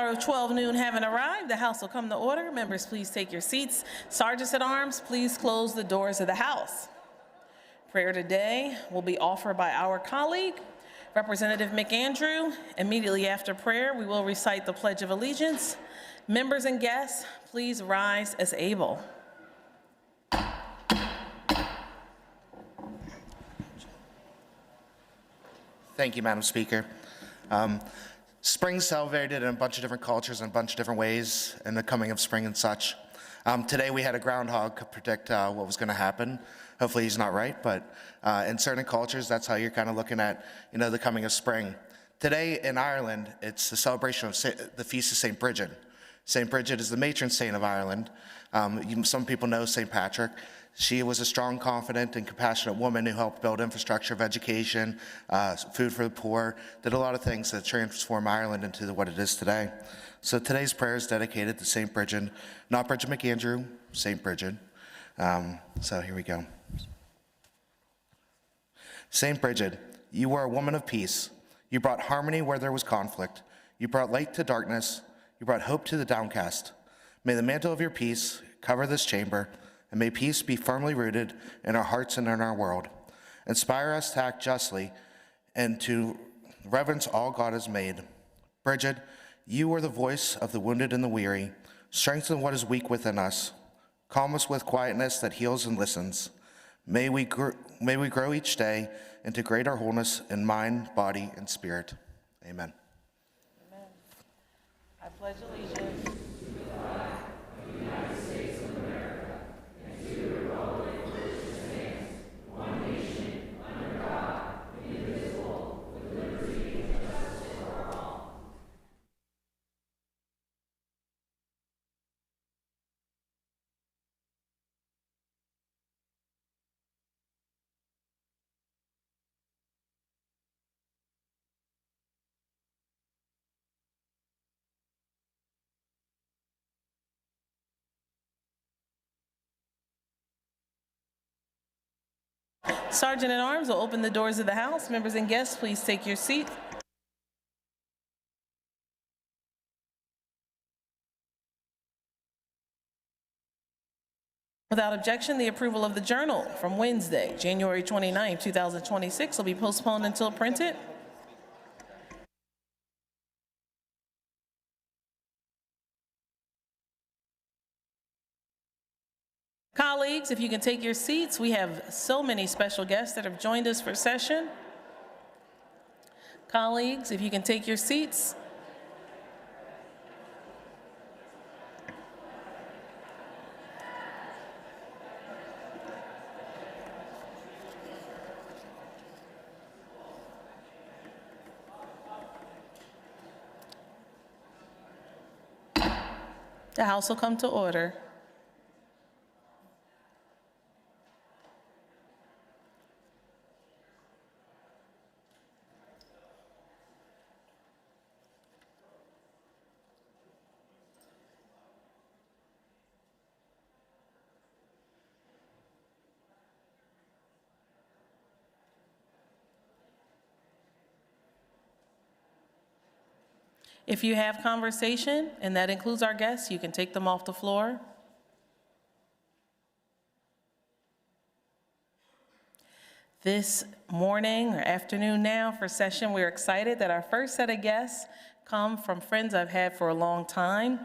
hour of 12 noon having arrived, the House will come to order. Members, please take your seats. Sergeants at arms, please close the doors of the House. Prayer today will be offered by our colleague, Representative McAndrew. Immediately after prayer, we will recite the Pledge of Allegiance. Members and guests, please rise as able. Thank you, Madam Speaker. Spring's celebrated in a bunch of different cultures in a bunch of different ways, and the coming of spring and such. Today we had a groundhog predict what was going to happen. Hopefully he's not right, but in certain cultures, that's how you're kind of looking at, the coming of spring. Today in Ireland, it's the celebration of the Feast of St. Bridget. St. Bridget is the matron saint of Ireland. Some people know St. Patrick. She was a strong, confident, and compassionate woman who helped build infrastructure of education, food for the poor, did a lot of things that transformed Ireland into what it is today. So today's prayer is dedicated to St. Bridget, not Bridget McAndrew, St. Bridget. So here we go. St. Bridget, you were a woman of peace. You brought harmony where there was conflict. You brought light to darkness. You brought hope to the downcast. May the mantle of your peace cover this chamber, and may peace be firmly rooted in our hearts and in our world. Inspire us to act justly and to reverence all God has made. Bridget, you are the voice of the wounded and the weary. Strengthen what is weak within us. Calm us with quietness that heals and listens. May we grow each day into greater wholeness in mind, body, and spirit. Amen. Amen. I pledge allegiance. Sergeant at Arms will open the doors of the House. Members and guests, please take your seat. Without objection, the approval of the Journal from Wednesday, January 29, 2026 will be postponed until printed. Colleagues, if you can take your seats, we have so many special guests that have joined us for session. Colleagues, if you can take your seats. The House will come to order. If you have conversation, and that includes our guests, you can take them off the floor. This morning or afternoon now for session, we're excited that our first set of guests come from friends I've had for a long time.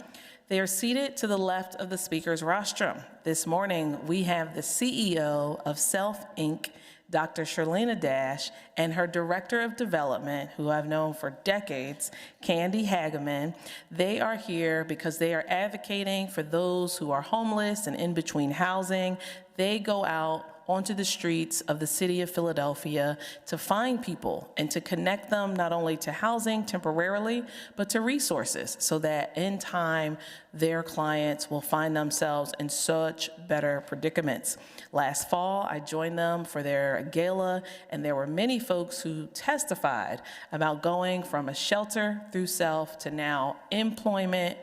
They are seated to the left of the speaker's rostrum. This morning, we have the CEO of Self Inc., Dr. Sherlina Dash, and her Director of Development, who I've known for decades, Candy Hageman. They are here because they are advocating for those who are homeless and in between housing. They go out onto the streets of the city of Philadelphia to find people and to connect them not only to housing temporarily, but to resources so that in time, their clients will find themselves in such better predicaments. Last fall, I joined them for their gala, and there were many folks who testified about going from a shelter through self to now employment,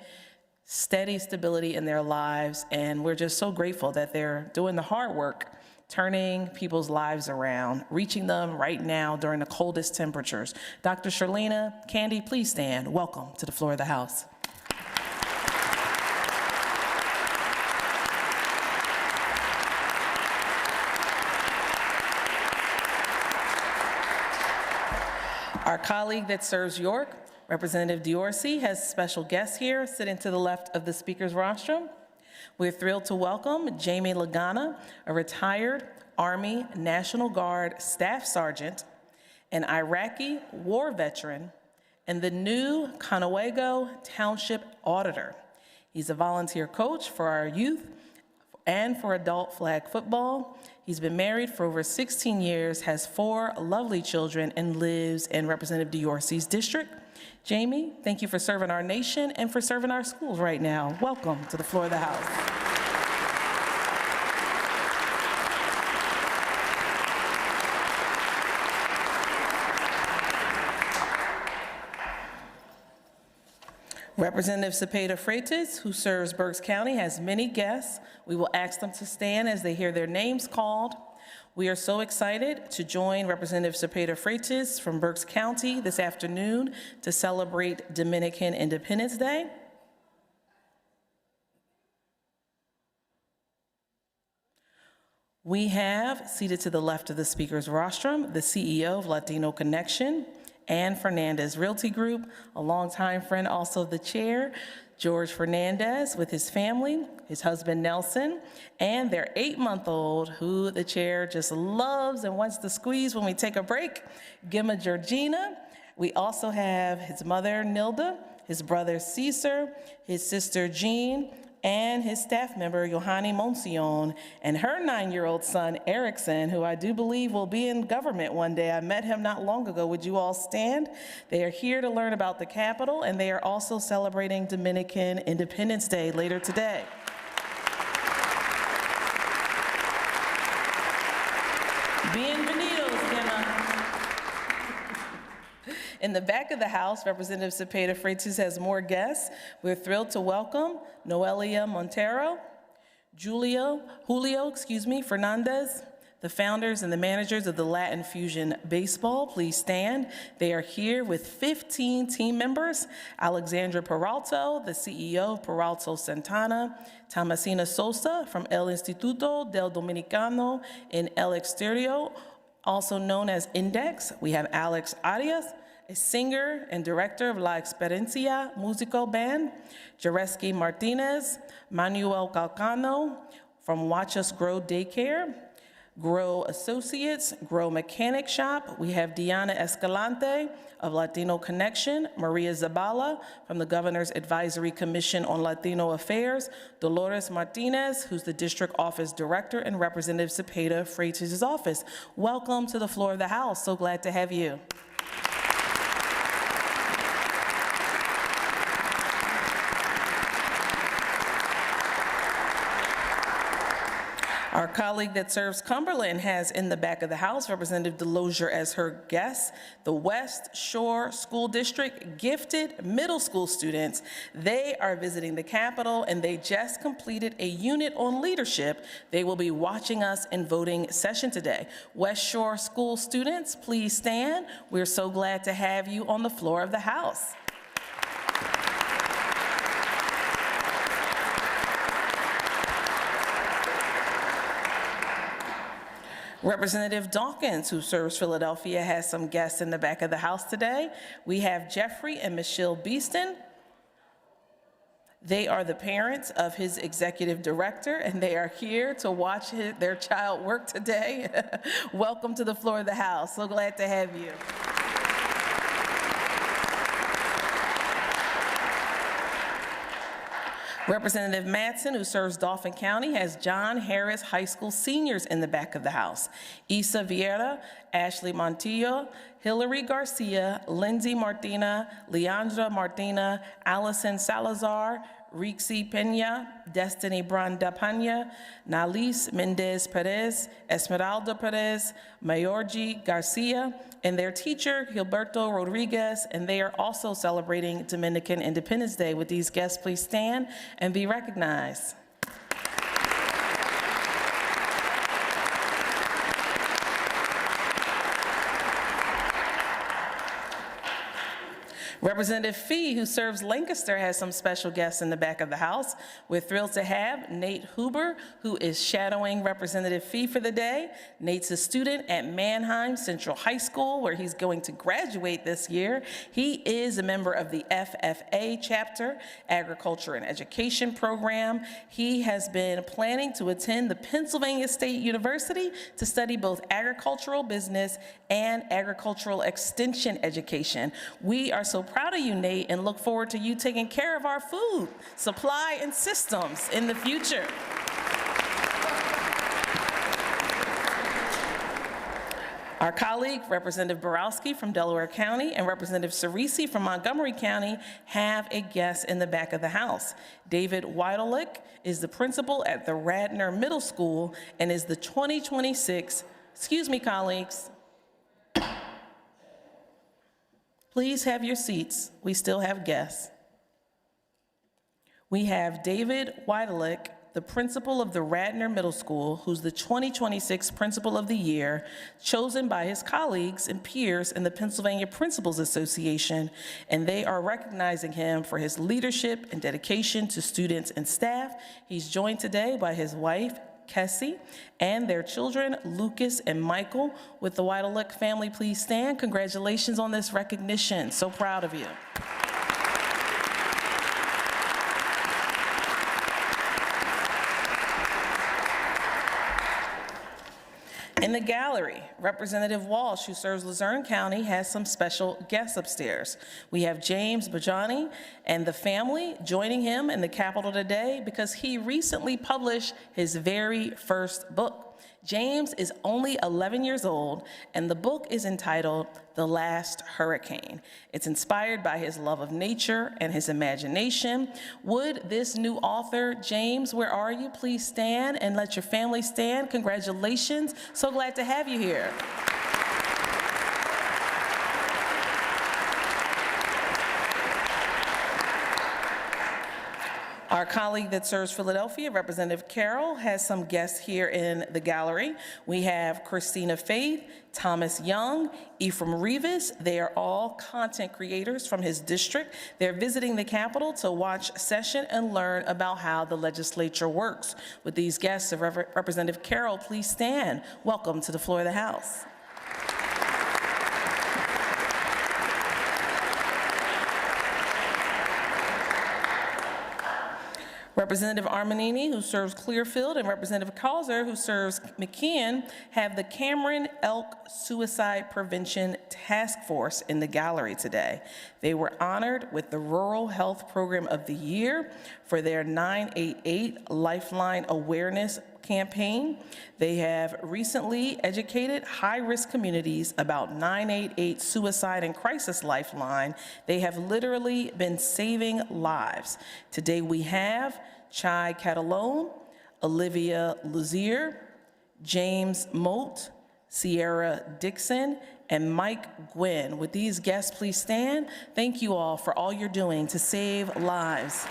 steady stability in their lives, and we're just so grateful that they're doing the hard work turning people's lives around, reaching them right now during the coldest temperatures. Dr. Sherlina, Candy, please stand. Welcome to the floor of the House. Our colleague that serves York, Representative Diorsi, has special guests here sitting to the left of the speaker's rostrum. We're thrilled to welcome Jamie Lagana, a retired Army National Guard Staff Sergeant, an Iraqi war veteran, and the new Conewago Township Auditor. He's a volunteer coach for our youth and for adult flag football. He's been married for over 16 years, has 4 lovely children, and lives in Representative Diorsi's district. Jamie, thank you for serving our nation and for serving our schools right now. Welcome to the floor of the House. Representative Cepeda Freitas, who serves Berks County, has many guests. We will ask them to stand as they hear their names called. We are so excited to join Representative Cepeda Freitas from Berks County this afternoon to celebrate Dominican Independence Day. We have, seated to the left of the speaker's rostrum, the CEO of Latino Connection, Ann Fernandez Realty Group, a longtime friend, also the chair, George Fernandez, with his family, his husband Nelson, and their 8-month-old, who the chair just loves and wants to squeeze when we take a break, Gemma Georgina. We also have his mother, Nilda, his brother, Cesar, his sister, Jean, and his staff member, Yohani Monsión, and her 9-year-old son, Erickson, who I do believe will be in government one day. I met him not long ago. Would you all stand? They are here to learn about the Capitol, and they are also celebrating Dominican Independence Day later today. Bienvenidos, Gemma. In the back of the House, Representative Cepeda Freitas has more guests. We're thrilled to welcome Noelia Montero, Julio Fernandez, the founders and the managers of the Latin Fusion Baseball. Please stand. They are here with 15 team members: Alexandra Peralto, the CEO of Peralto Santana; Tomasina Sosa from El Instituto del Dominicano in El Exterior, also known as Index. We have Alex Arias, a singer and director of La Experiencia Musical Band; Jareski Martinez, Manuel Calcano from Watch Us Grow Daycare; Grow Associates, Grow Mechanic Shop. We have Diana Escalante of Latino Connection, Maria Zabala from the Governor's Advisory Commission on Latino Affairs, Dolores Martinez, who's the District Office Director in Representative Cepeda Freitas' office. Welcome to the floor of the House. So glad to have you. Our colleague that serves Cumberland has in the back of the House Representative Delosier as her guest. The West Shore School District gifted middle school students. They are visiting the Capitol, and they just completed a unit on leadership. They will be watching us in voting session today. West Shore School students, please stand. We're so glad to have you on the floor of the House. Representative Dawkins, who serves Philadelphia, has some guests in the back of the House today. We have Jeffrey and Michelle Beeston. They are the parents of his executive director, and they are here to watch their child work today. Welcome to the floor of the House. So glad to have you. Representative Madsen, who serves Dauphin County, has John Harris High School seniors in the back of the House: Isa Vieira, Ashley Montillo, Hillary Garcia, Lindsay Martina, Leandra Martina, Allison Salazar, Rixi Pena, Destiny Brandapanya, Nalis Mendez Perez, Esmeralda Perez, Mayorgi Garcia, and their teacher, Gilberto Rodriguez, and they are also celebrating Dominican Independence Day. Would these guests please stand and be recognized? Representative Fee, who serves Lancaster, has some special guests in the back of the house. We're thrilled to have Nate Huber, who is shadowing Representative Fee for the day. Nate's a student at Manheim Central High School, where he's going to graduate this year. He is a member of the FFA chapter, Agriculture and Education program. He has been planning to attend the Pennsylvania State University to study both agricultural business and agricultural extension education. We are so proud of you, Nate, and look forward to you taking care of our food supply and systems in the future. Our colleague, Representative Borowski from Delaware County and Representative Cerisi from Montgomery County have a guest in the back of the house. David Weidlich is the principal at the Radnor Middle School and is the 2026, excuse me, colleagues. Please have your seats. We still have guests. We have David Weidlich, the principal of the Radnor Middle School, who's the 2026 Principal of the Year, chosen by his colleagues and peers in the Pennsylvania Principals Association, and they are recognizing him for his leadership and dedication to students and staff. He's joined today by his wife, Kessie, and their children, Lucas and Michael. With the Weidlich family, please stand. Congratulations on this recognition. So proud of you. In the gallery, Representative Walsh, who serves Luzerne County, has some special guests upstairs. We have James Bajani and the family joining him in the Capitol today because he recently published his very first book. James is only 11 years old, and the book is entitled The Last Hurricane. It's inspired by his love of nature and his imagination. Would this new author, James, where are you? Please stand and let your family stand. Congratulations. So glad to have you here. Our colleague that serves Philadelphia, Representative Carroll, has some guests here in the gallery. We have Christina Faith, Thomas Young, Ephraim Rivas. They are all content creators from his district. They're visiting the Capitol to watch session and learn about how the legislature works. With these guests, Representative Carroll, please stand. Welcome to the floor of the House. Representative Armanini, who serves Clearfield, and Representative Causer, who serves McKeon, have the Cameron Elk Suicide Prevention Task Force in the gallery today. They were honored with the Rural Health Program of the Year for their 988 Lifeline Awareness campaign. They have recently educated high-risk communities about 988 Suicide and Crisis Lifeline. They have literally been saving lives. Today we have Chai Catalone, Olivia Luzier, James Moat, Sierra Dixon, and Mike Gwynn. Would these guests please stand? Thank you all for all you're doing to save lives.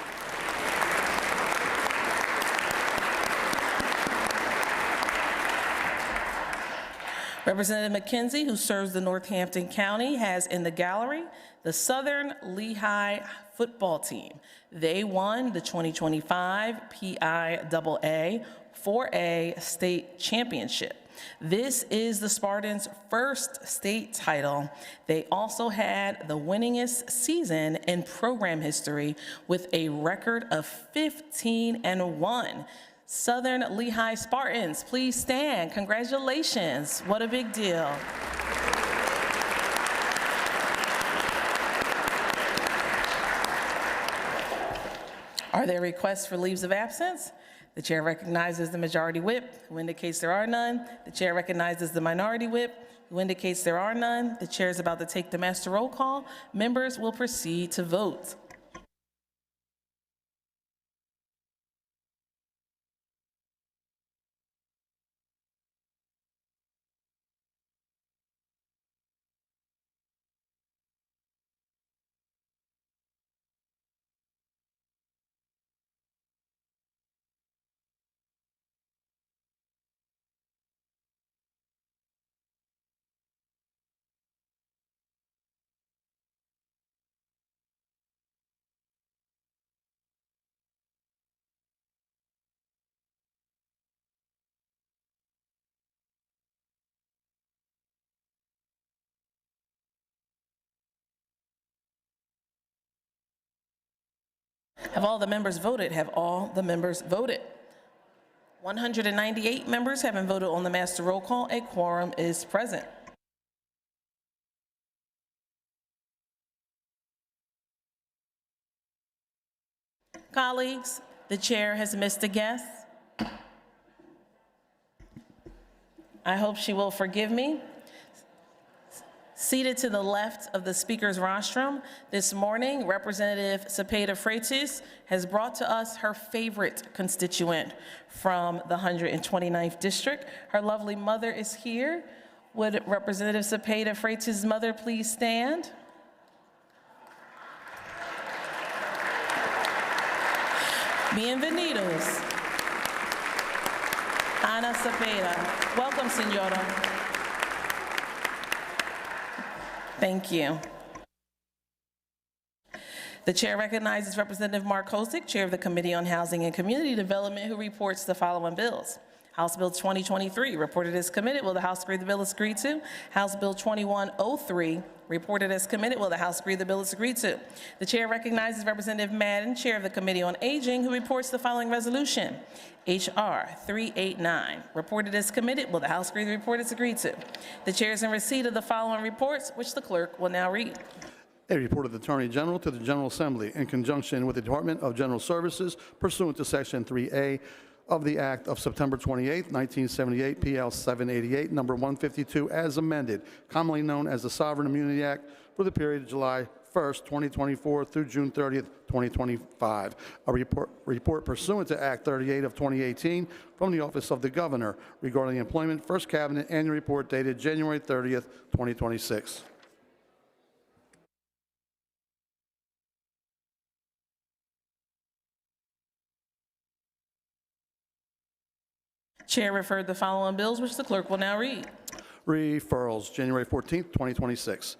Representative McKenzie, who serves the Northampton County, has in the gallery the Southern Lehigh football team. They won the 2025 PIAA 4A state championship. This is the Spartans' first state title. They also had the winningest season in program history with a record of 15-1. Southern Lehigh Spartans, please stand. Congratulations. What a big deal. Are there requests for leaves of absence? The chair recognizes the majority whip, who indicates there are none. The chair recognizes the minority whip, who indicates there are none. The chair is about to take the master roll call. Members will proceed to vote. Have all the members voted? Have all the members voted? 198 members having voted on the master roll call, a quorum is present. Colleagues, the chair has missed a guest. I hope she will forgive me. Seated to the left of the speaker's rostrum this morning, Representative Cepeda Freitas has brought to us her favorite constituent from the 129th District. Her lovely mother is here. Would Representative Cepeda Freitas' mother please stand? Bienvenidos. Ana Cepeda. Welcome, Senora. Thank you. The chair recognizes Representative Mark Hosick, Chair of the Committee on Housing and Community Development, who reports the following bills. House Bill 2023, reported as committed. Will the House agree the bill is agreed to? House Bill 2103, reported as committed. Will the House agree the bill is agreed to? The chair recognizes Representative Madden, Chair of the Committee on Aging, who reports the following resolution. H.R. 389, reported as committed. Will the House agree the report is agreed to? The chair is in receipt of the following reports, which the clerk will now read. A report of the Attorney General to the General Assembly in conjunction with the Department of General Services pursuant to Section 3A of the Act of September 28, 1978, PL 788, number 152, as amended, commonly known as the Sovereign Immunity Act, for the period of July 1st, 2024 through June 30th, 2025. A report pursuant to Act 38 of 2018 from the Office of the Governor regarding employment, First Cabinet Annual Report dated January 30th, 2026. Chair referred the following bills, which the clerk will now read. Referrals, January 14th, 2026.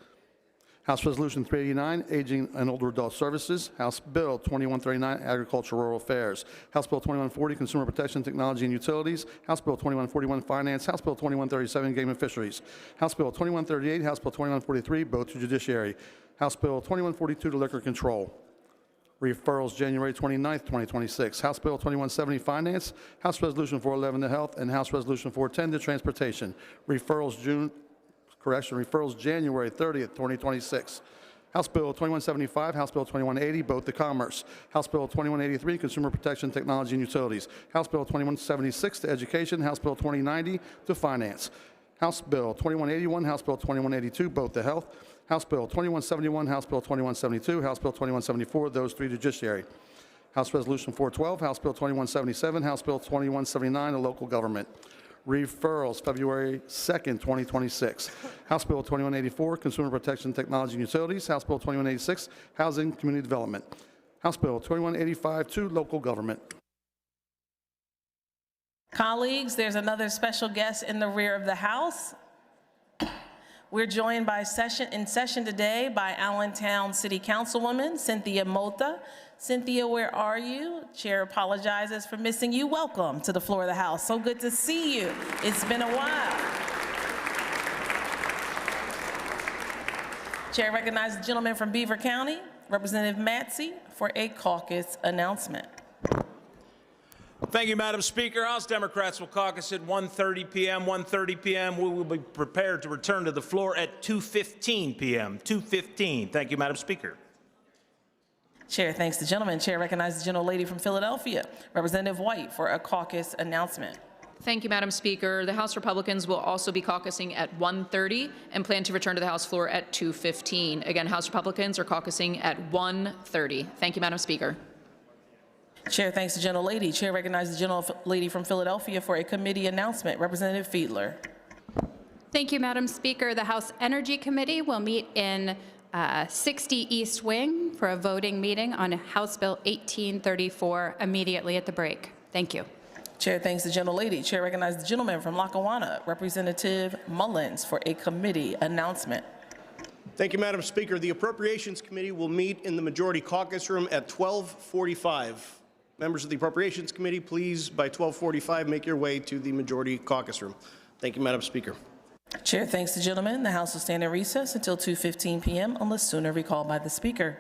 House Resolution 389, Aging and Older Adult Services. House Bill 2139, Agriculture Rural Affairs. House Bill 2140, Consumer Protection, Technology and Utilities. House Bill 2141, Finance. House Bill 2137, Game and Fisheries. House Bill 2138, House Bill 2143, both to Judiciary. House Bill 2142 to Liquor Control. Referrals, January 29th, 2026. House Bill 2170, Finance. House Resolution 411 to Health, and House Resolution 410 to Transportation. Referrals, January 30th, 2026. House Bill 2175, House Bill 2180, both to Commerce. House Bill 2183, Consumer Protection, Technology and Utilities. House Bill 2176 to Education. House Bill 2090 to Finance. House Bill 2181, House Bill 2182, both to Health. House Bill 2171, House Bill 2172, House Bill 2174, those three to Judiciary. House Resolution 412, House Bill 2177, House Bill 2179 to Local Government. Referrals, February 2nd, 2026. House Bill 2184, Consumer Protection, Technology and Utilities. House Bill 2186, Housing, Community Development. House Bill 2185 to Local Government. Colleagues, there's another special guest in the rear of the House. We're joined in session today by Allentown City Councilwoman Cynthia Mota. Cynthia, where are you? Chair apologizes for missing you. Welcome to the floor of the House. So good to see you. It's been a while. Chair recognizes the gentleman from Beaver County, Representative Matsey, for a caucus announcement. Thank you, Madam Speaker. House Democrats will caucus at 1:30 p.m. 1:30 p.m. We will be prepared to return to the floor at 2:15 p.m. 2:15. Thank you, Madam Speaker. Chair thanks the gentleman. Chair recognizes the gentlelady from Philadelphia, Representative White, for a caucus announcement. Thank you, Madam Speaker. The House Republicans will also be caucusing at 1:30 and plan to return to the House floor at 2:15. Again, House Republicans are caucusing at 1:30. Thank you, Madam Speaker. Chair thanks the gentlelady. Chair recognizes the gentlelady from Philadelphia for a committee announcement. Representative Fiedler. Thank you, Madam Speaker. The House Energy Committee will meet in 60 East Wing for a voting meeting on House Bill 1834 immediately at the break. Thank you. Chair thanks the gentlelady. Chair recognizes the gentleman from Lackawanna, Representative Mullins, for a committee announcement. Thank you, Madam Speaker. The Appropriations Committee will meet in the Majority Caucus Room at 12:45. Members of the Appropriations Committee, please, by 12:45, make your way to the Majority Caucus Room. Thank you, Madam Speaker. Chair thanks the gentleman. The House will stand in recess until 2:15 p.m. unless sooner recalled by the Speaker.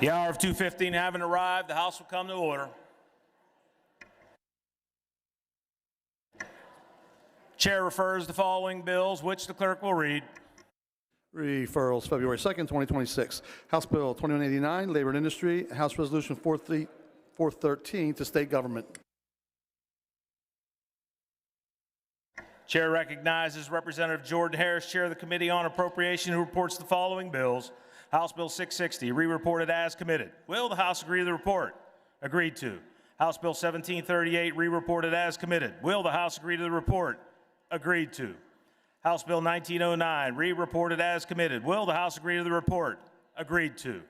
The hour of 2:15 having arrived, the House will come to order. Chair refers the following bills, which the clerk will read. Referrals, February 2nd, 2026. House Bill 2189, Labor and Industry, House Resolution 413 to State Government. Chair recognizes Representative Jordan Harris, Chair of the Committee on Appropriation, who reports the following bills. House Bill 660, re-reported as committed. Will the House agree to the report? Agreed to. House Bill 1738, re-reported as committed. Will the House agree to the report? Agreed to. House Bill 1909, re-reported as committed. Will the House agree to the report? Agreed to.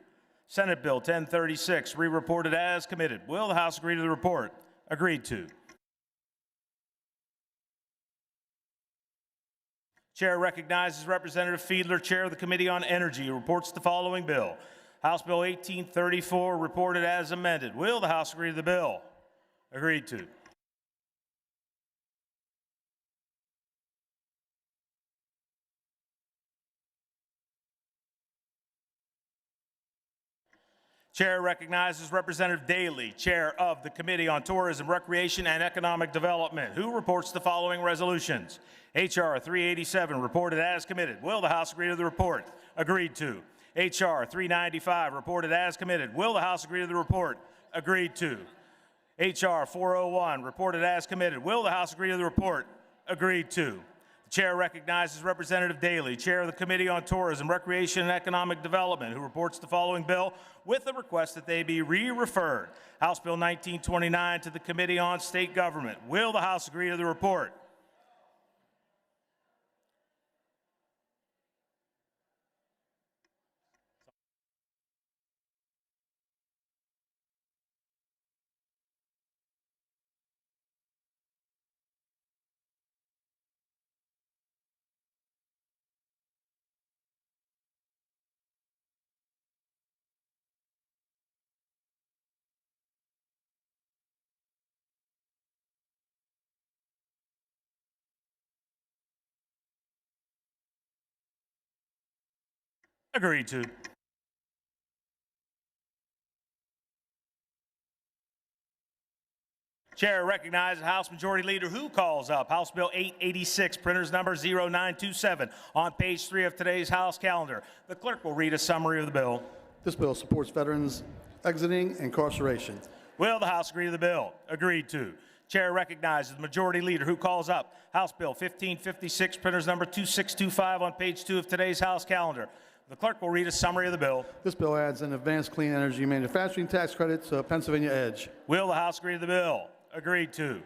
Senate Bill 1036, re-reported as committed. Will the House agree to the report? Agreed to. Chair recognizes Representative Fiedler, Chair of the Committee on Energy, who reports the following bill. House Bill 1834, reported as amended. Will the House agree to the bill? Agreed to. Chair recognizes Representative Daley, Chair of the Committee on Tourism, Recreation, and Economic Development, who reports the following resolutions. H.R. 387, reported as committed. Will the House agree to the report? Agreed to. H.R. 395, reported as committed. Will the House agree to the report? Agreed to. H.R. 401, reported as committed. Will the House agree to the report? Agreed to. The Chair recognizes Representative Daley, Chair of the Committee on Tourism, Recreation, and Economic Development, who reports the following bill with the request that they be re-referred. House Bill 1929 to the Committee on State Government. Will the House agree to the report? Agreed to. Chair recognizes House Majority Leader who calls up House Bill 886, printers number 0927, on page 3 of today's House calendar. The clerk will read a summary of the bill. This bill supports veterans exiting incarceration. Will the House agree to the bill? Agreed to. Chair recognizes the Majority Leader who calls up House Bill 1556, printers number 2625, on page 2 of today's House calendar. The clerk will read a summary of the bill. This bill adds an advanced clean energy manufacturing tax credit to Pennsylvania Edge. Will the House agree to the bill? Agreed to.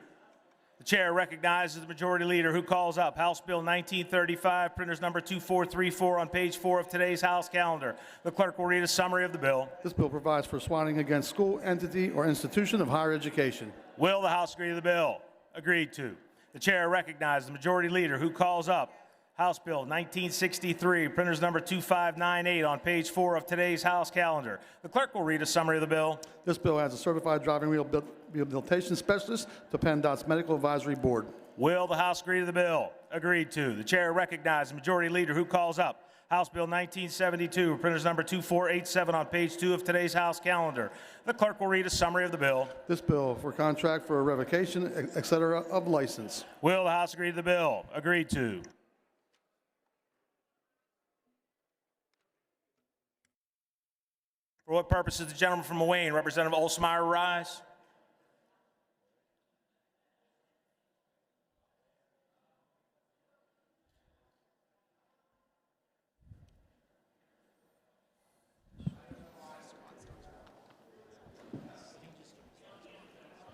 The Chair recognizes the Majority Leader who calls up House Bill 1935, printers number 2434, on page 4 of today's House calendar. The clerk will read a summary of the bill. This bill provides for swatting against school, entity, or institution of higher education. Will the House agree to the bill? Agreed to. The Chair recognizes the Majority Leader who calls up House Bill 1963, printers number 2598, on page 4 of today's House calendar. The clerk will read a summary of the bill. This bill adds a certified driving rehabilitation specialist to PennDOT's Medical Advisory Board. Will the House agree to the bill? Agreed to. The Chair recognizes the Majority Leader who calls up House Bill 1972, printers number 2487, on page 2 of today's House calendar. The clerk will read a summary of the bill. This bill for contract for a revocation, etc., of license. Will the House agree to the bill? Agreed to. For what purpose does the gentleman from Wayne, Representative Olsmeyer, rise?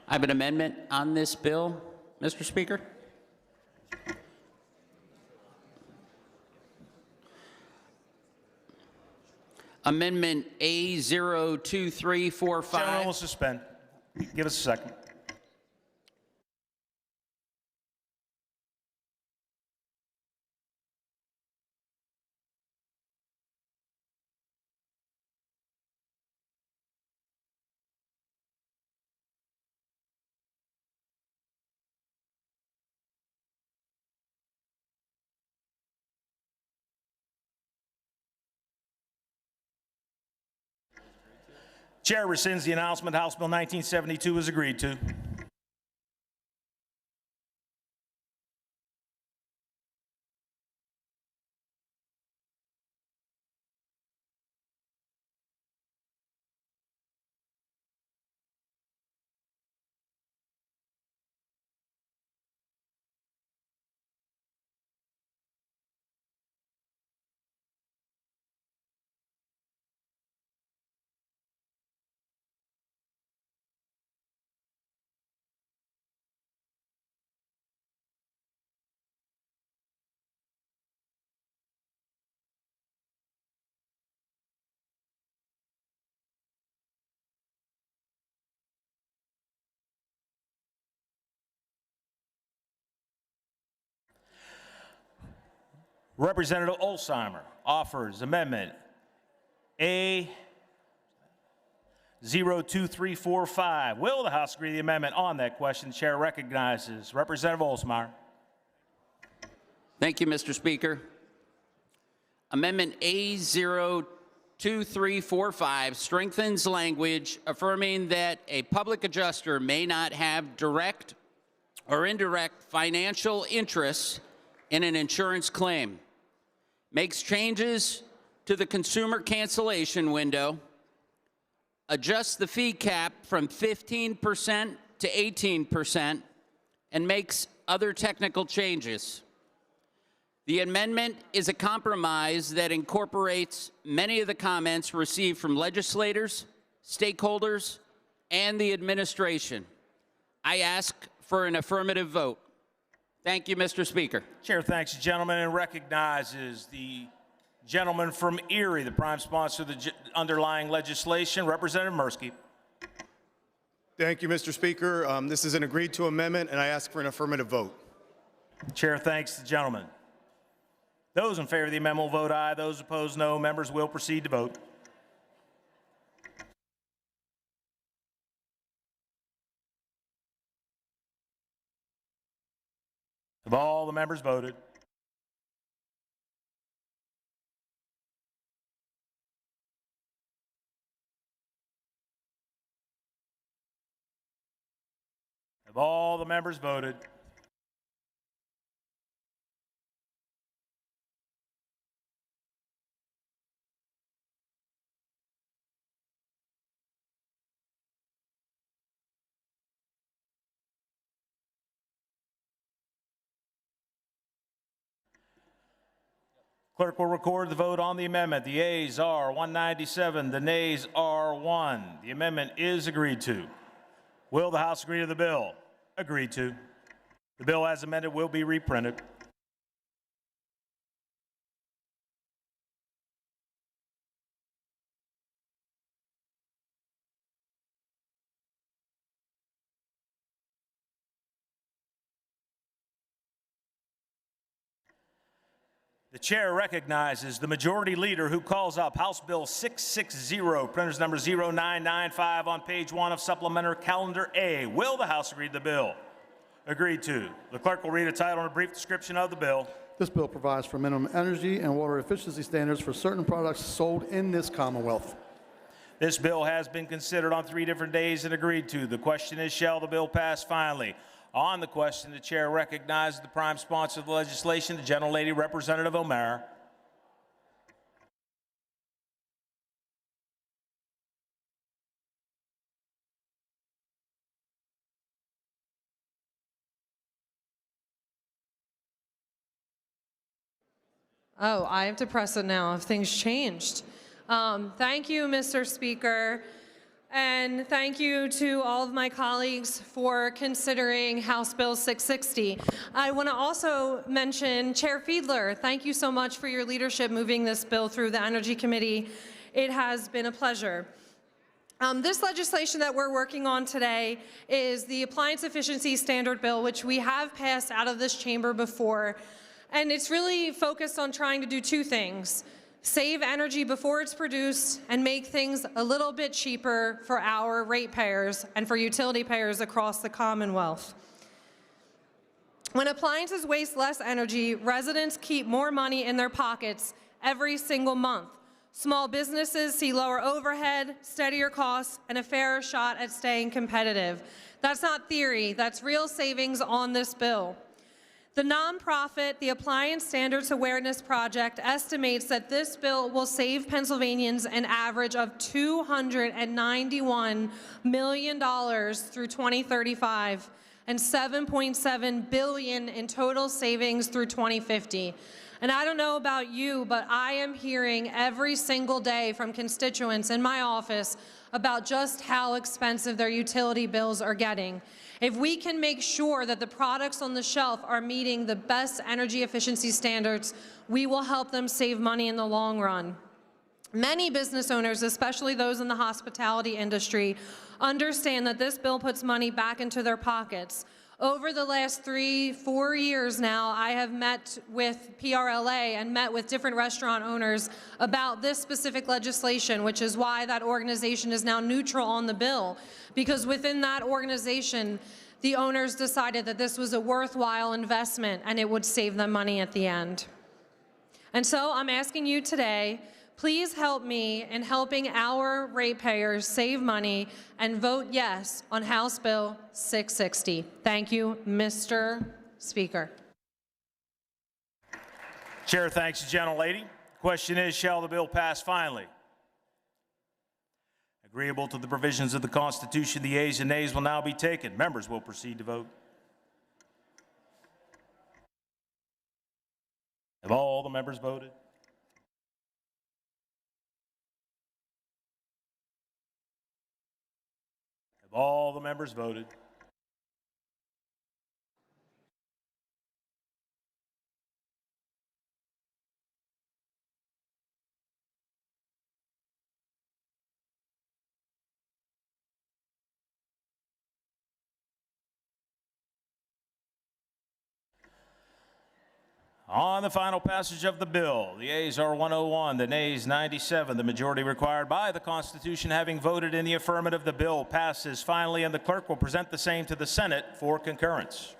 I have an amendment on this bill, Mr. Speaker. Amendment A02345. Gentleman will suspend. Give us a second. Chair rescinds the announcement. House Bill 1972 is agreed to. Representative Olsheimer offers amendment A 02345. Will the House agree to the amendment on that question? The chair recognizes Representative Olsheimer. Thank you, Mr. Speaker. Amendment A02345 strengthens language affirming that a public adjuster may not have direct or indirect financial interests in an insurance claim, makes changes to the consumer cancellation window, adjusts the fee cap from 15% to 18%, and makes other technical changes. The amendment is a compromise that incorporates many of the comments received from legislators, stakeholders, and the administration. I ask for an affirmative vote. Thank you, Mr. Speaker. Chair thanks the gentleman and recognizes the gentleman from Erie, the prime sponsor of the underlying legislation, Representative Mirsky. Thank you, Mr. Speaker. This is an agreed-to amendment, and I ask for an affirmative vote. Chair thanks the gentleman. Those in favor of the amendment will vote aye. Those opposed, no. Members will proceed to vote. Have all the members voted? Have all the members voted? Clerk will record the vote on the amendment. The yeas are 197, the nays are 1. The amendment is agreed to. Will the House agree to the bill? Agreed to. The bill as amended will be reprinted. The chair recognizes the majority leader who calls up House Bill 660, printer's number 0995 on page 1 of supplementary calendar A. Will the House agree to the bill? Agreed to. The clerk will read a title and a brief description of the bill. This bill provides for minimum energy and water efficiency standards for certain products sold in this Commonwealth. This bill has been considered on 3 different days and agreed to. The question is, shall the bill pass finally? On the question, the chair recognizes the prime sponsor of the legislation, the gentlelady, Representative O'Mara. Oh, I have to press it now. Have things changed? Thank you, Mr. Speaker. And thank you to all of my colleagues for considering House Bill 660. I want to also mention Chair Fiedler. Thank you so much for your leadership moving this bill through the Energy Committee. It has been a pleasure. This legislation that we're working on today is the Appliance Efficiency Standard Bill, which we have passed out of this chamber before. And it's really focused on trying to do 2 things. Save energy before it's produced and make things a little bit cheaper for our ratepayers and for utility payers across the Commonwealth. When appliances waste less energy, residents keep more money in their pockets every single month. Small businesses see lower overhead, steadier costs, and a fairer shot at staying competitive. That's not theory, that's real savings on this bill. The nonprofit, the Appliance Standards Awareness Project, estimates that this bill will save Pennsylvanians an average of $291 million through 2035 and $7.7 billion in total savings through 2050. And I don't know about you, but I am hearing every single day from constituents in my office about just how expensive their utility bills are getting. If we can make sure that the products on the shelf are meeting the best energy efficiency standards, we will help them save money in the long run. Many business owners, especially those in the hospitality industry, understand that this bill puts money back into their pockets. Over the last 3-4 years now, I have met with PRLA and met with different restaurant owners about this specific legislation, which is why that organization is now neutral on the bill, because within that organization, the owners decided that this was a worthwhile investment and it would save them money at the end. And so I'm asking you today, please help me in helping our ratepayers save money and vote yes on House Bill 660. Thank you, Mr. Speaker. Chair thanks the gentlelady. Question is, shall the bill pass finally? Agreeable to the provisions of the Constitution, the ayes and nays will now be taken. Members will proceed to vote. Have all the members voted? Have all the members voted? On the final passage of the bill, the ayes are 101, the nays 97. The majority required by the Constitution having voted in the affirmative, the bill passes finally, and the clerk will present the same to the Senate for concurrence.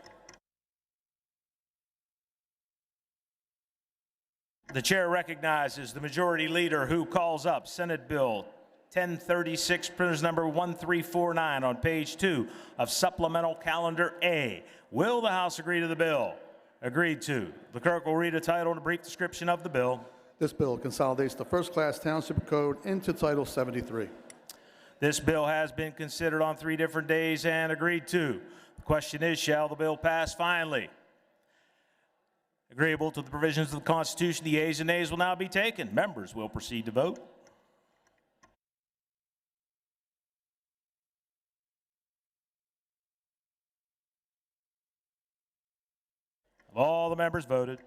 The chair recognizes the majority leader who calls up Senate Bill 1036, printers number 1349 on page 2 of Supplemental Calendar A. Will the House agree to the bill? Agreed to. The clerk will read a title and a brief description of the bill. This bill consolidates the first-class township code into Title 73. This bill has been considered on 3 different days and agreed to. The question is, shall the bill pass finally? Agreeable to the provisions of the Constitution, the ayes and nays will now be taken. Members will proceed to vote. Have all the members voted?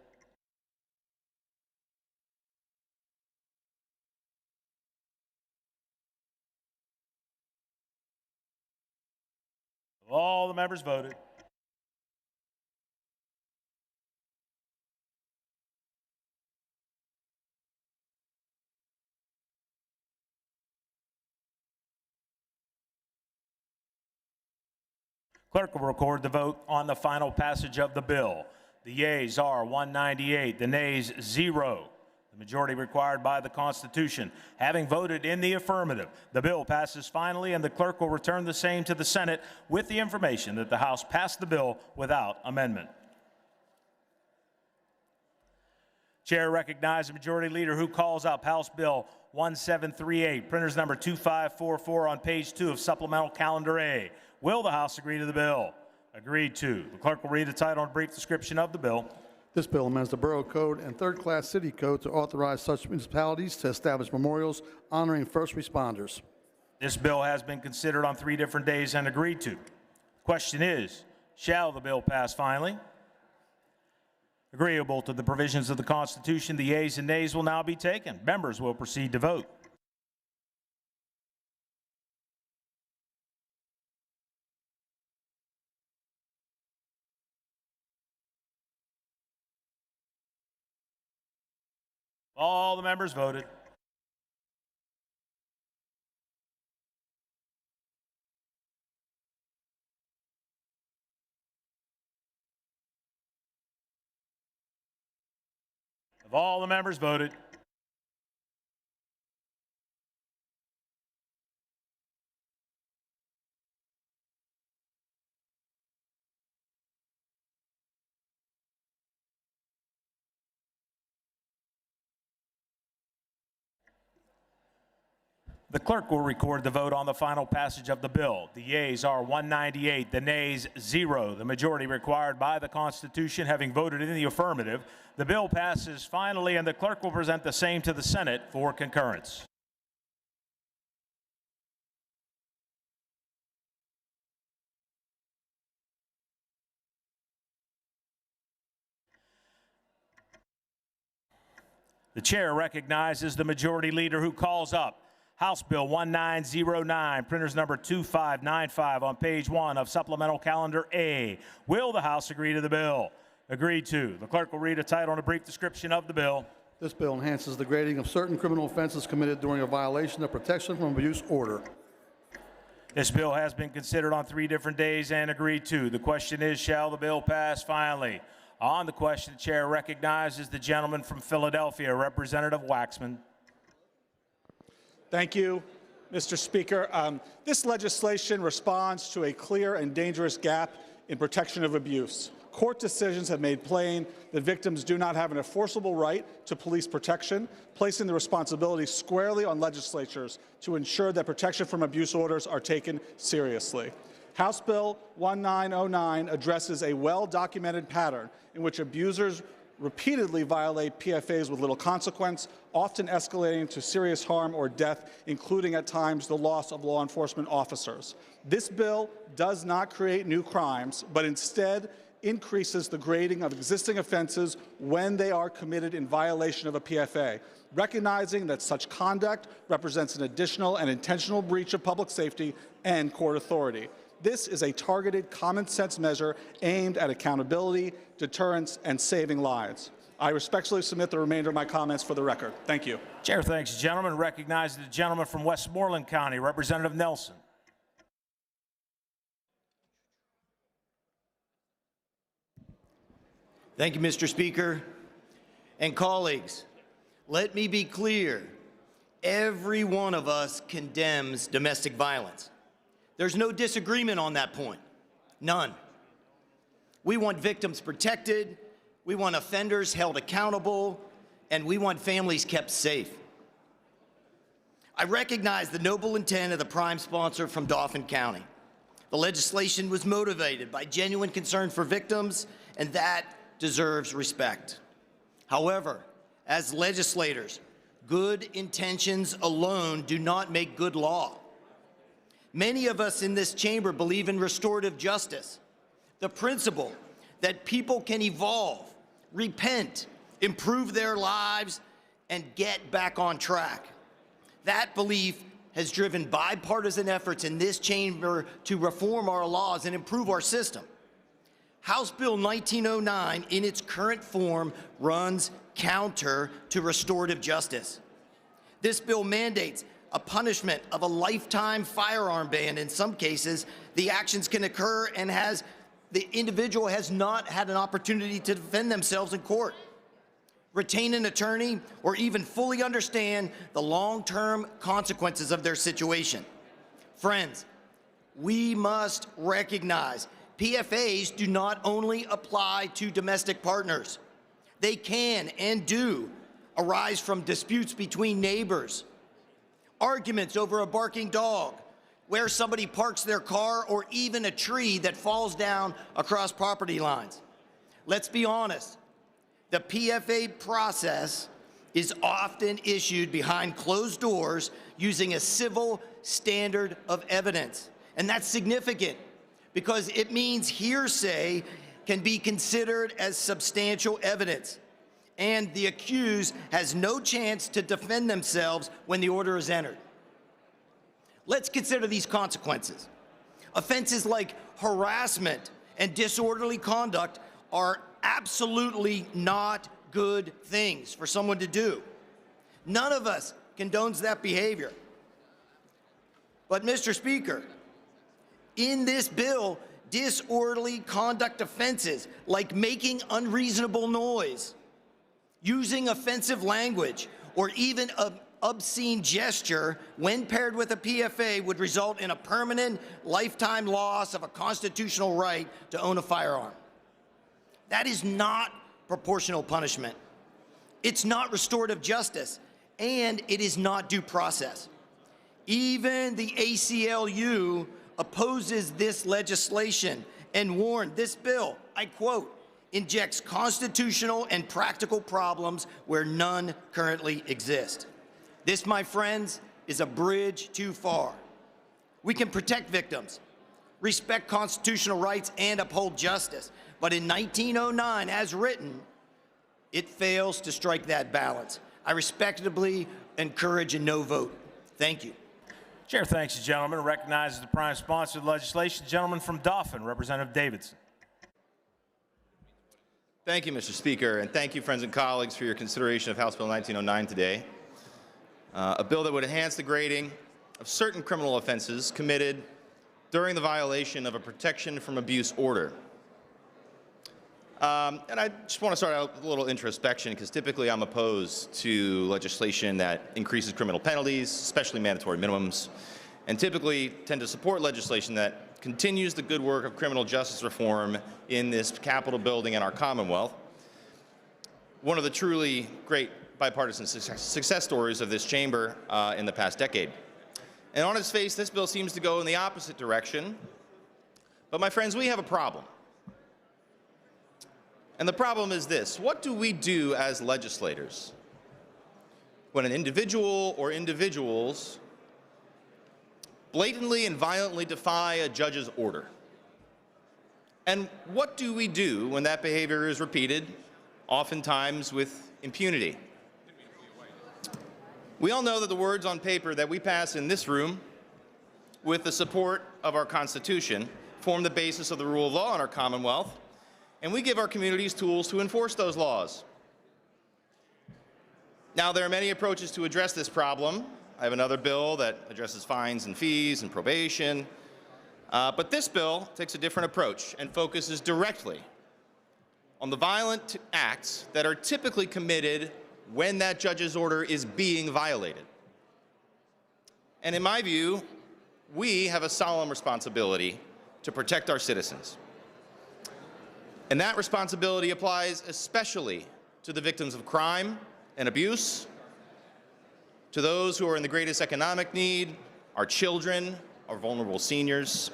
Have all the members voted? Clerk will record the vote on the final passage of the bill. The yeas are 198, the nays 0. The majority required by the Constitution having voted in the affirmative, the bill passes finally, and the clerk will return the same to the Senate with the information that the House passed the bill without amendment. Chair recognizes the majority leader who calls up House Bill 1738, printers number 2544 on page 2 of Supplemental Calendar A. Will the House agree to the bill? Agreed to. The clerk will read the title and brief description of the bill. This bill amends the Borough Code and third-class City Code to authorize such municipalities to establish memorials honoring first responders. This bill has been considered on 3 different days and agreed to. The question is, shall the bill pass finally? Agreeable to the provisions of the Constitution, the ayes and nays will now be taken. Members will proceed to vote. All the members voted. Have all the members voted? The clerk will record the vote on the final passage of the bill. The yeas are 198, the nays 0. The majority required by the Constitution having voted in the affirmative, the bill passes finally, and the clerk will present the same to the Senate for concurrence. The chair recognizes the majority leader who calls up House Bill 1909, printers number 2595 on page 1 of Supplemental Calendar A. Will the House agree to the bill? Agreed to. The clerk will read a title and a brief description of the bill. This bill enhances the grading of certain criminal offenses committed during a violation of protection from abuse order. This bill has been considered on 3 different days and agreed to. The question is, shall the bill pass finally? On the question, the chair recognizes the gentleman from Philadelphia, Representative Waxman. Thank you, Mr. Speaker. This legislation responds to a clear and dangerous gap in protection of abuse. Court decisions have made plain that victims do not have an enforceable right to police protection, placing the responsibility squarely on legislatures to ensure that protection from abuse orders are taken seriously. House Bill 1909 addresses a well-documented pattern in which abusers repeatedly violate PFAs with little consequence, often escalating to serious harm or death, including at times the loss of law enforcement officers. This bill does not create new crimes, but instead increases the grading of existing offenses when they are committed in violation of a PFA, recognizing that such conduct represents an additional and intentional breach of public safety and court authority. This is a targeted, common-sense measure aimed at accountability, deterrence, and saving lives. I respectfully submit the remainder of my comments for the record. Thank you. Chair thanks the gentleman. Recognizes the gentleman from Westmoreland County, Representative Nelson. Thank you, Mr. Speaker. And colleagues, let me be clear. Every one of us condemns domestic violence. There's no disagreement on that point. None. We want victims protected, we want offenders held accountable, and we want families kept safe. I recognize the noble intent of the prime sponsor from Dauphin County. The legislation was motivated by genuine concern for victims, and that deserves respect. However, as legislators, good intentions alone do not make good law. Many of us in this chamber believe in restorative justice, the principle that people can evolve, repent, improve their lives, and get back on track. That belief has driven bipartisan efforts in this chamber to reform our laws and improve our system. House Bill 1909, in its current form, runs counter to restorative justice. This bill mandates a punishment of a lifetime firearm ban. In some cases, the actions can occur and the individual has not had an opportunity to defend themselves in court, retain an attorney, or even fully understand the long-term consequences of their situation. Friends, we must recognize PFAs do not only apply to domestic partners. They can and do arise from disputes between neighbors, arguments over a barking dog, where somebody parks their car, or even a tree that falls down across property lines. Let's be honest, the PFA process is often issued behind closed doors using a civil standard of evidence. And that's significant because it means hearsay can be considered as substantial evidence, and the accused has no chance to defend themselves when the order is entered. Let's consider these consequences. Offenses like harassment and disorderly conduct are absolutely not good things for someone to do. None of us condones that behavior. But, Mr. Speaker, in this bill, disorderly conduct offenses like making unreasonable noise, using offensive language, or even an obscene gesture, when paired with a PFA, would result in a permanent, lifetime loss of a constitutional right to own a firearm. That is not proportional punishment. It's not restorative justice, and it is not due process. Even the ACLU opposes this legislation and warned this bill, I quote, injects constitutional and practical problems where none currently exist. This, my friends, is a bridge too far. We can protect victims, respect constitutional rights, and uphold justice. But in 1909, as written, it fails to strike that balance. I respectably encourage a no vote. Thank you. Chair thanks the gentleman. Recognizes the prime sponsor of the legislation, the gentleman from Dauphin, Representative Davidson. Thank you, Mr. Speaker, and thank you, friends and colleagues, for your consideration of House Bill 1909 today. A bill that would enhance the grading of certain criminal offenses committed during the violation of a protection from abuse order. And I just want to start out with a little introspection, because typically I'm opposed to legislation that increases criminal penalties, especially mandatory minimums, and typically tend to support legislation that continues the good work of criminal justice reform in this Capitol building and our Commonwealth. One of the truly great bipartisan success stories of this chamber in the past decade. And on its face, this bill seems to go in the opposite direction. But my friends, we have a problem. And the problem is this: what do we do as legislators when an individual or individuals blatantly and violently defy a judge's order? And what do we do when that behavior is repeated, oftentimes with impunity? We all know that the words on paper that we pass in this room, with the support of our Constitution, form the basis of the rule of law in our Commonwealth, and we give our communities tools to enforce those laws. Now, there are many approaches to address this problem. I have another bill that addresses fines and fees and probation. But this bill takes a different approach and focuses directly on the violent acts that are typically committed when that judge's order is being violated. And in my view, we have a solemn responsibility to protect our citizens. And that responsibility applies especially to the victims of crime and abuse, to those who are in the greatest economic need, our children, our vulnerable seniors.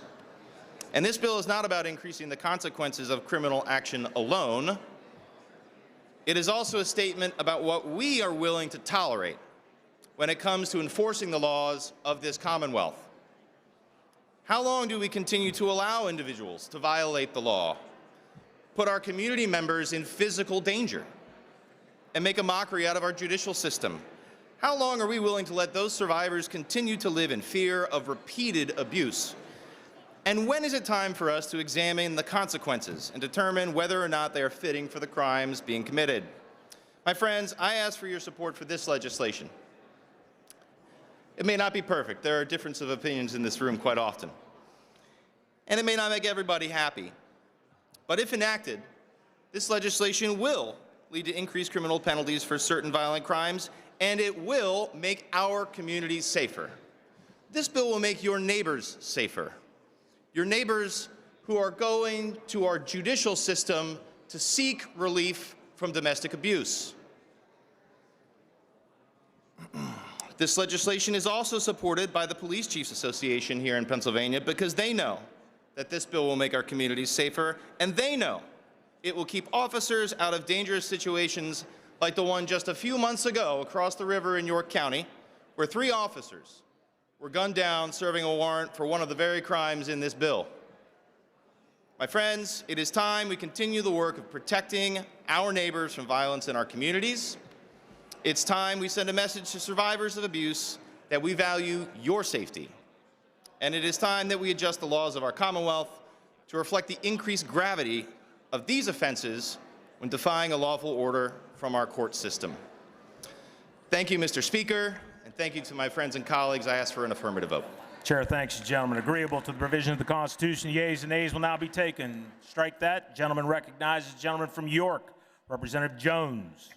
And this bill is not about increasing the consequences of criminal action alone. It is also a statement about what we are willing to tolerate when it comes to enforcing the laws of this Commonwealth. How long do we continue to allow individuals to violate the law, put our community members in physical danger, and make a mockery out of our judicial system? How long are we willing to let those survivors continue to live in fear of repeated abuse? And when is it time for us to examine the consequences and determine whether or not they are fitting for the crimes being committed? My friends, I ask for your support for this legislation. It may not be perfect. There are differences of opinions in this room quite often. And it may not make everybody happy. But if enacted, this legislation will lead to increased criminal penalties for certain violent crimes, and it will make our communities safer. This bill will make your neighbors safer. Your neighbors who are going to our judicial system to seek relief from domestic abuse. This legislation is also supported by the Police Chiefs Association here in Pennsylvania, because they know that this bill will make our communities safer, and they know it will keep officers out of dangerous situations like the one just a few months ago across the river in York County, where 3 officers were gunned down serving a warrant for one of the very crimes in this bill. My friends, it is time we continue the work of protecting our neighbors from violence in our communities. It's time we send a message to survivors of abuse that we value your safety. And it is time that we adjust the laws of our Commonwealth to reflect the increased gravity of these offenses when defying a lawful order from our court system. Thank you, Mr. Speaker, and thank you to my friends and colleagues. I ask for an affirmative vote. Chair thanks the gentleman. Agreeable to the provision of the Constitution, yeas and nays will now be taken. Strike that. Gentleman recognizes the gentleman from York, Representative Jones.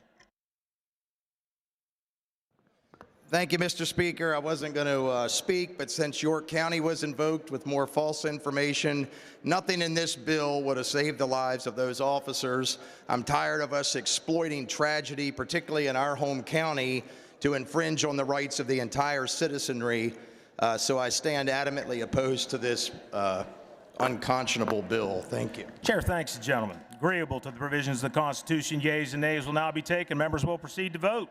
Thank you, Mr. Speaker. I wasn't going to speak, but since York County was invoked with more false information, nothing in this bill would have saved the lives of those officers. I'm tired of us exploiting tragedy, particularly in our home county, to infringe on the rights of the entire citizenry. So I stand adamantly opposed to this unconscionable bill. Thank you. Chair thanks the gentleman. Agreeable to the provisions of the Constitution, yeas and nays will now be taken. Members will proceed to vote.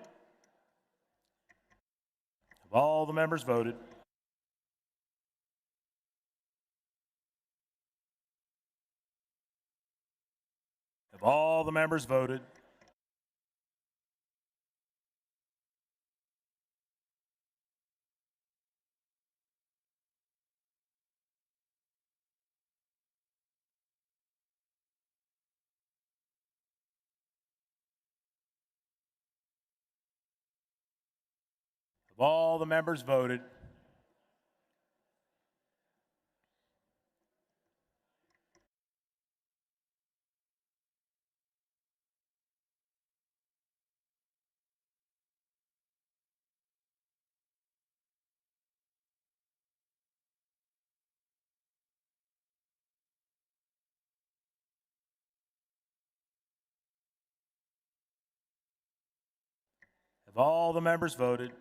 Have all the members voted? Have all the members voted? Have all the members voted? Have all the members voted?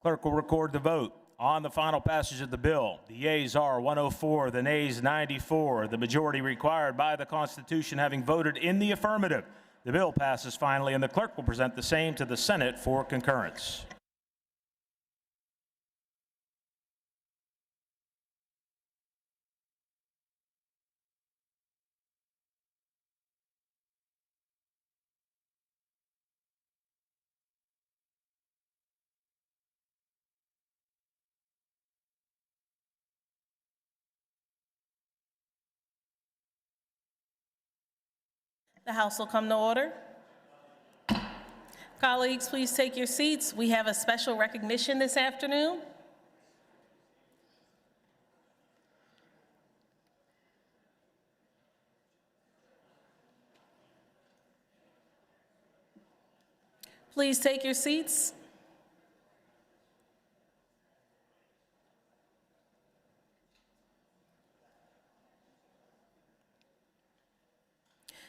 Clerk will record the vote. On the final passage of the bill, the yeas are 104, the nays 94, the majority required by the Constitution having voted in the affirmative. The bill passes finally, and the clerk will present the same to the Senate for concurrence. The House will come to order. Colleagues, please take your seats. We have a special recognition this afternoon. Please take your seats.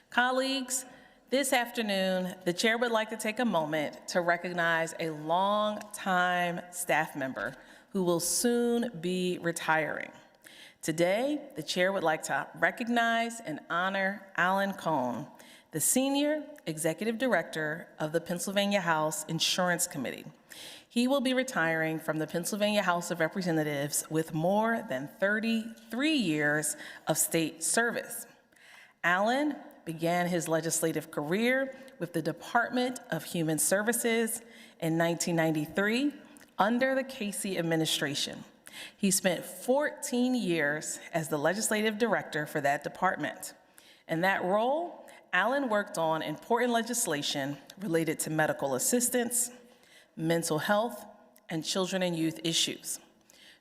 Colleagues, this afternoon, the chair would like to take a moment to recognize a long-time staff member who will soon be retiring. Today, the chair would like to recognize and honor Alan Cohn, the Senior Executive Director of the Pennsylvania House Insurance Committee. He will be retiring from the Pennsylvania House of Representatives with more than 33 years of state service. Alan began his legislative career with the Department of Human Services in 1993 under the Casey administration. He spent 14 years as the legislative director for that department. In that role, Alan worked on important legislation related to medical assistance, mental health, and children and youth issues.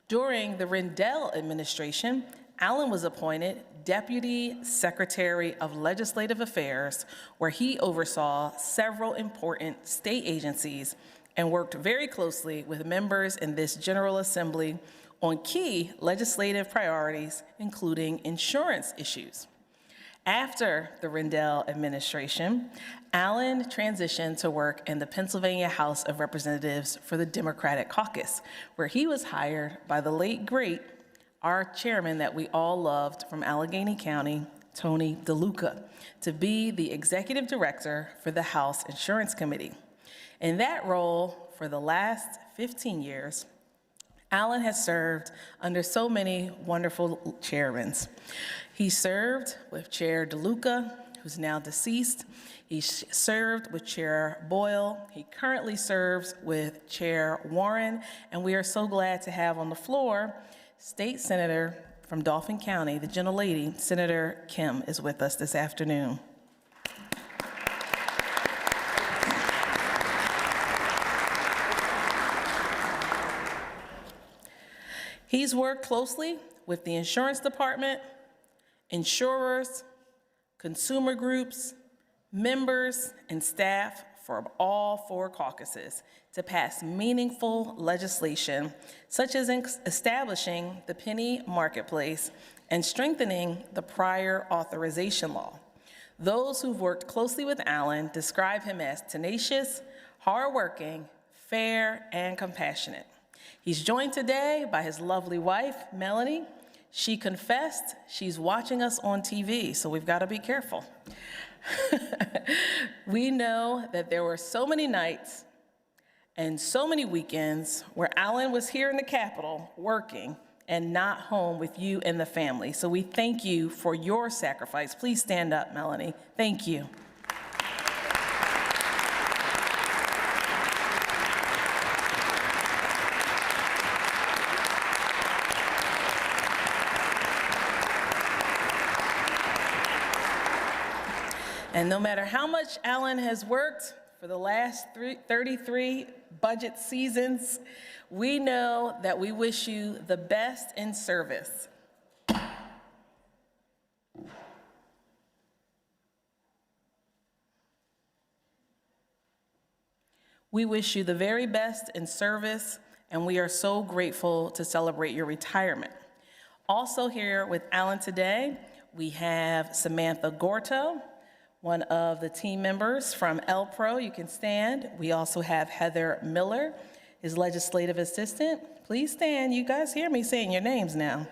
During the Rendell administration, Alan was appointed Deputy Secretary of Legislative Affairs, where he oversaw several important state agencies and worked very closely with members in this General Assembly on key legislative priorities, including insurance issues. After the Rendell administration, Alan transitioned to work in the Pennsylvania House of Representatives for the Democratic Caucus, where he was hired by the late, great, our chairman that we all loved from Allegheny County, Tony DeLuca, to be the executive director for the House Insurance Committee. In that role for the last 15 years, Alan has served under so many wonderful chairmen. He served with Chair DeLuca, who's now deceased. He served with Chair Boyle. He currently serves with Chair Warren, and we are so glad to have on the floor State Senator from Dauphin County, the gentlelady, Senator Kim, is with us this afternoon. He's worked closely with the insurance department, insurers, consumer groups, members, and staff from all four caucuses to pass meaningful legislation, such as establishing the penny marketplace and strengthening the prior authorization law. Those who've worked closely with Alan describe him as tenacious, hardworking, fair, and compassionate. He's joined today by his lovely wife, Melanie. She confessed she's watching us on TV, so we've got to be careful. We know that there were so many nights and so many weekends where Alan was here in the Capitol working and not home with you and the family. So we thank you for your sacrifice. Please stand up, Melanie. Thank you. And no matter how much Alan has worked for the last 33 budget seasons, we know that we wish you the best in service. We wish you the very best in service, and we are so grateful to celebrate your retirement. Also here with Alan today, we have Samantha Gorto, one of the team members from LPRO. You can stand. We also have Heather Miller, his legislative assistant. Please stand. You guys hear me saying your names now.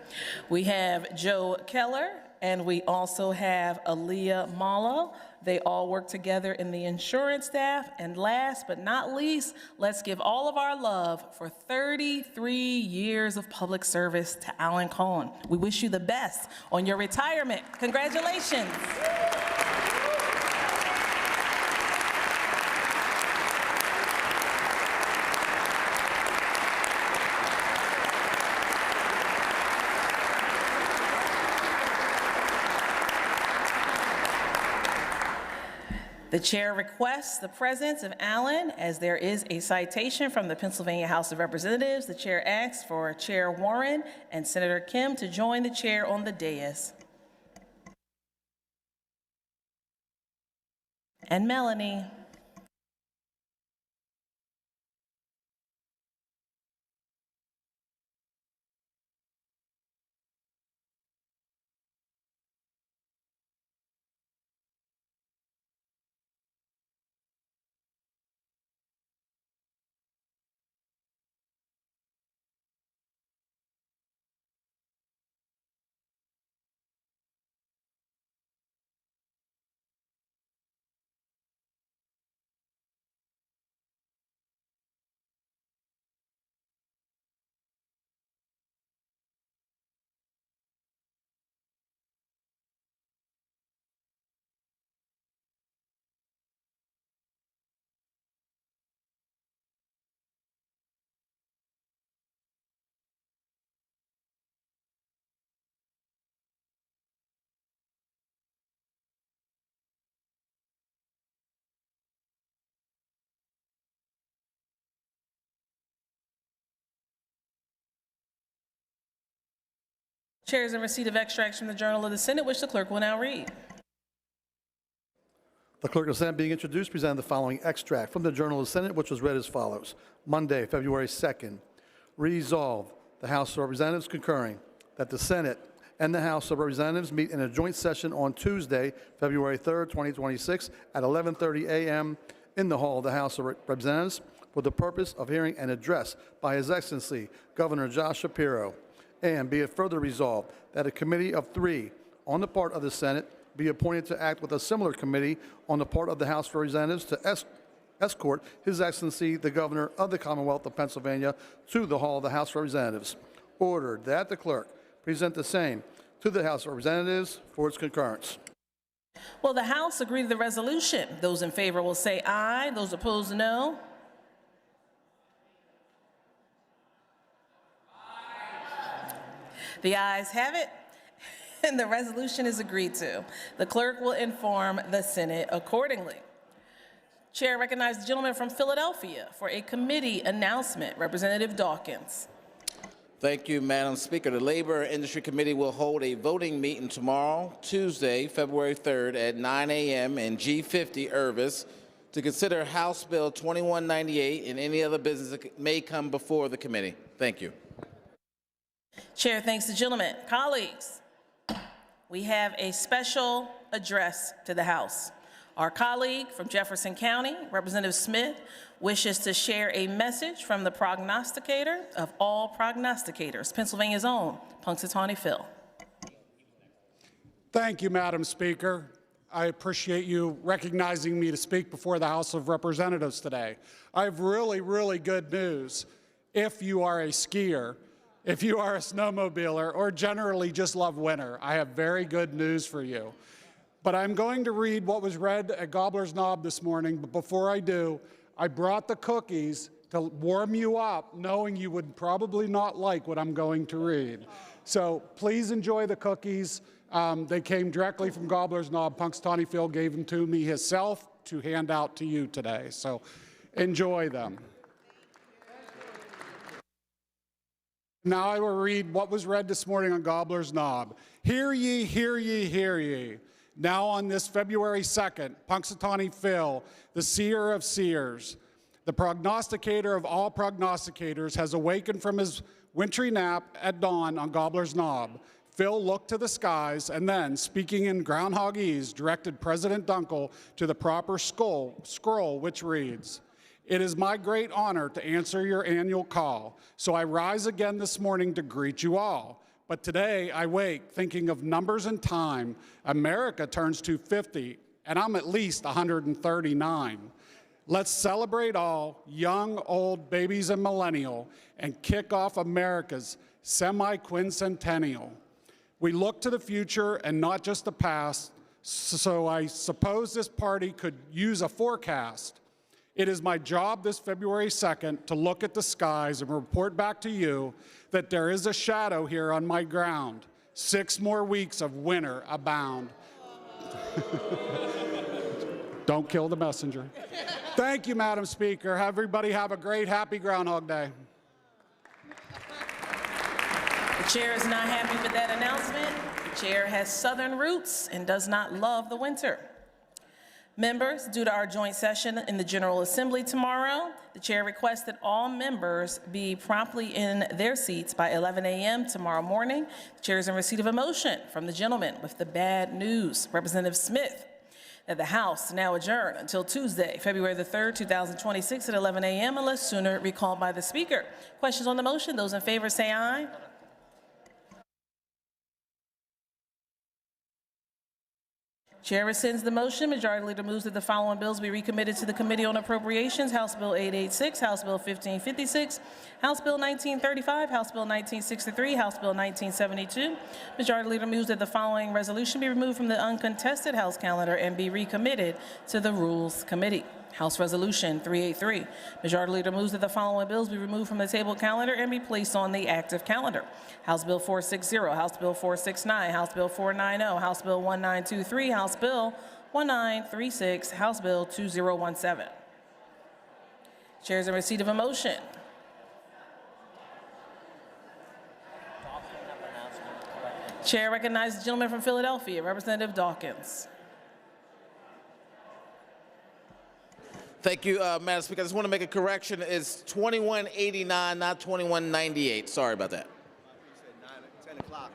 We have Joe Keller, and we also have Aaliyah Malo. They all work together in the insurance staff. And last but not least, let's give all of our love for 33 years of public service to Alan Cohen. We wish you the best on your retirement. Congratulations. The chair requests the presence of Alan, as there is a citation from the Pennsylvania House of Representatives. The chair asks for Chair Warren and Senator Kim to join the chair on the dais. And Melanie. Chair is in receipt of extracts from the Journal of the Senate, which the clerk will now read. The Clerk of the Senate being introduced presented the following extract from the Journal of the Senate, which was read as follows. Monday, February 2nd. Resolved, the House of Representatives concurring that the Senate and the House of Representatives meet in a joint session on Tuesday, February 3rd, 2026 at 11:30 a.m. in the hall of the House of Representatives for the purpose of hearing an address by His Excellency Governor Josh Shapiro. And be it further resolved that a committee of 3 on the part of the Senate be appointed to act with a similar committee on the part of the House of Representatives to escort His Excellency the Governor of the Commonwealth of Pennsylvania to the hall of the House of Representatives. Ordered that the clerk present the same to the House of Representatives for its concurrence. Will the House agree to the resolution? Those in favor will say aye. Those opposed, no. The ayes have it, and the resolution is agreed to. The clerk will inform the Senate accordingly. Chair recognizes the gentleman from Philadelphia for a committee announcement. Representative Dawkins. Thank you, Madam Speaker. The Labor Industry Committee will hold a voting meeting tomorrow, Tuesday, February 3rd at 9 a.m. in G50 Irvis to consider House Bill 2198 and any other business that may come before the committee. Thank you. Chair thanks the gentleman. Colleagues, we have a special address to the House. Our colleague from Jefferson County, Representative Smith, wishes to share a message from the prognosticator of all prognosticators, Pennsylvania's own Punxsutawney Phil. Thank you, Madam Speaker. I appreciate you recognizing me to speak before the House of Representatives today. I have really good news. If you are a skier, if you are a snowmobiler, or generally just love winter, I have very good news for you. But I'm going to read what was read at Gobbler's Knob this morning, but before I do, I brought the cookies to warm you up, knowing you would probably not like what I'm going to read. So please enjoy the cookies. They came directly from Gobbler's Knob. Punxsutawney Phil gave them to me himself to hand out to you today. So enjoy them. Now I will read what was read this morning on Gobbler's Knob. Hear ye, hear ye, hear ye. Now on this February 2nd, Punxsutawney Phil, the seer of seers, the prognosticator of all prognosticators, has awakened from his wintry nap at dawn on Gobbler's Knob. Phil looked to the skies and then, speaking in groundhogese, directed President Dunkel to the proper scroll, which reads, "It is my great honor to answer your annual call, so I rise again this morning to greet you all. But today I wake thinking of numbers and time. America turns 250, and I'm at least 139. Let's celebrate all, young, old, babies, and millennial, and kick off America's semi-quincentennial. We look to the future and not just the past, so I suppose this party could use a forecast. It is my job this February 2nd to look at the skies and report back to you that there is a shadow here on my ground. 6 more weeks of winter abound." Don't kill the messenger. Thank you, Madam Speaker. Everybody have a great, happy Groundhog Day. The chair is not happy with that announcement. The chair has Southern roots and does not love the winter. Members, due to our joint session in the General Assembly tomorrow, the chair requests that all members be promptly in their seats by 11 a.m. tomorrow morning. The chair is in receipt of a motion from the gentleman with the bad news, Representative Smith, that the House now adjourn until Tuesday, February the 3rd, 2026 at 11 a.m. unless sooner recalled by the Speaker. Questions on the motion? Those in favor say aye. Chair rescinds the motion. Majority Leader moves that the following bills be recommitted to the Committee on Appropriations: House Bill 886, House Bill 1556, House Bill 1935, House Bill 1963, House Bill 1972. Majority Leader moves that the following resolution be removed from the uncontested House calendar and be recommitted to the Rules Committee: House Resolution 383. Majority Leader moves that the following bills be removed from the tabled calendar and be placed on the active calendar: House Bill 460, House Bill 469, House Bill 490, House Bill 1923, House Bill 1936, House Bill 2017. Chair is in receipt of a motion. Chair recognizes the gentleman from Philadelphia, Representative Dawkins. Thank you, Madam Speaker. I just want to make a correction. It's 2189, not 2198. Sorry about that. 10 o'clock.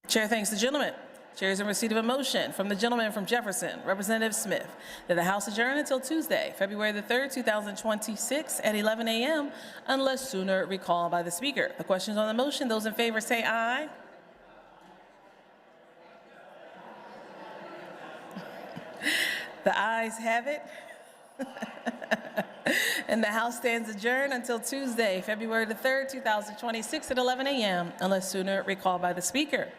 Chair thanks the gentleman. Chair is in receipt of a motion from the gentleman from Jefferson, Representative Smith, that the House adjourn until Tuesday, February the 3rd, 2026 at 11 a.m. unless sooner recalled by the Speaker. The questions on the motion, those in favor say aye. The ayes have it. And the House stands adjourned until Tuesday, February the 3rd, 2026 at 11 a.m. unless sooner recalled by the Speaker.